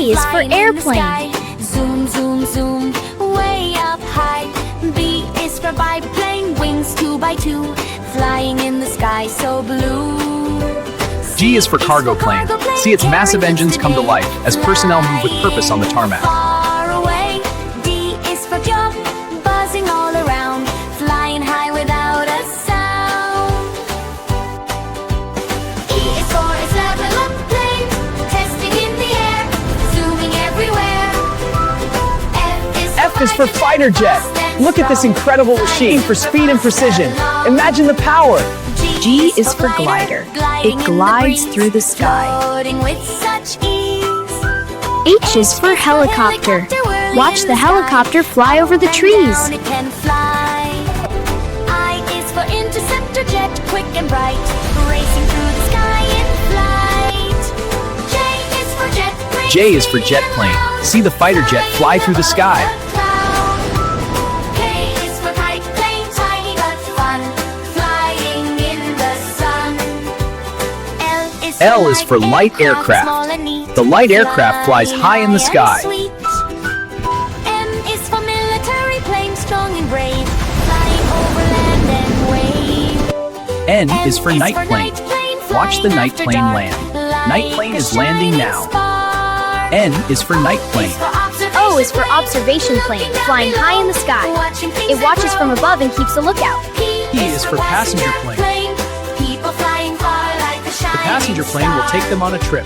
A is for airplane. Zoom, zoom, zoom, way up high. B is for biplane, wings 2 by 2, flying in the sky so blue. G is for cargo plane. See its massive engines come to life as personnel move with purpose on the tarmac. Far away. D is for jump, buzzing all around, flying high without a sound. E is for its level up plane, testing in the air, zooming everywhere. F is for fighter jet. Look at this incredible machine for speed and precision. Imagine the power. G is for glider. It glides through the sky. H is for helicopter. Watch the helicopter fly over the trees. I is for interceptor jet, quick and bright, racing through the sky in flight. J is for jet plane. J is for jet plane. See the fighter jet fly through the sky. L is for light aircraft. The light aircraft flies high in the sky. M is for military plane, strong and brave, flying over land and wave. N is for night plane. Watch the night plane land. Night plane is landing now. N is for night plane. O is for observation plane, flying high in the sky. It watches from above and keeps a lookout. P is for passenger plane. The passenger plane will take them on a trip.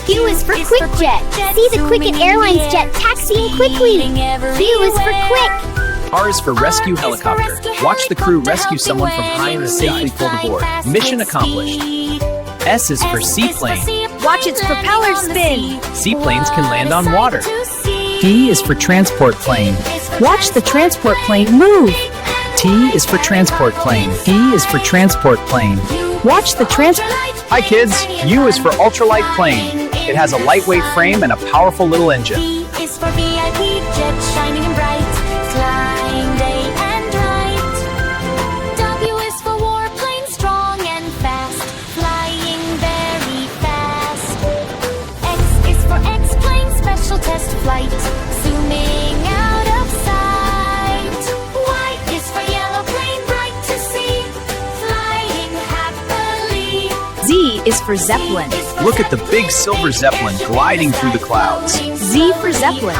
Q is for quick jet. See the Quicken Airlines jet taxiing quickly. Q is for quick. R is for rescue helicopter. Watch the crew rescue someone from high and safely pulled aboard. Mission accomplished. S is for seaplane. Watch its propeller spin. Seaplanes can land on water. T is for transport plane. Watch the transport plane move. T is for transport plane. T is for transport plane. Watch the transport. Hi kids, U is for ultralight plane. It has a lightweight frame and a powerful little engine. V is for VIP jet, shining and bright, flying day and night. W is for warplane, strong and fast, flying very fast. X is for X-plane, special test flight, zooming out of sight. Y is for yellow plane, bright to see, flying happily. Z is for Zeppelin. Look at the big silver Zeppelin gliding through the clouds. Z for Zeppelin.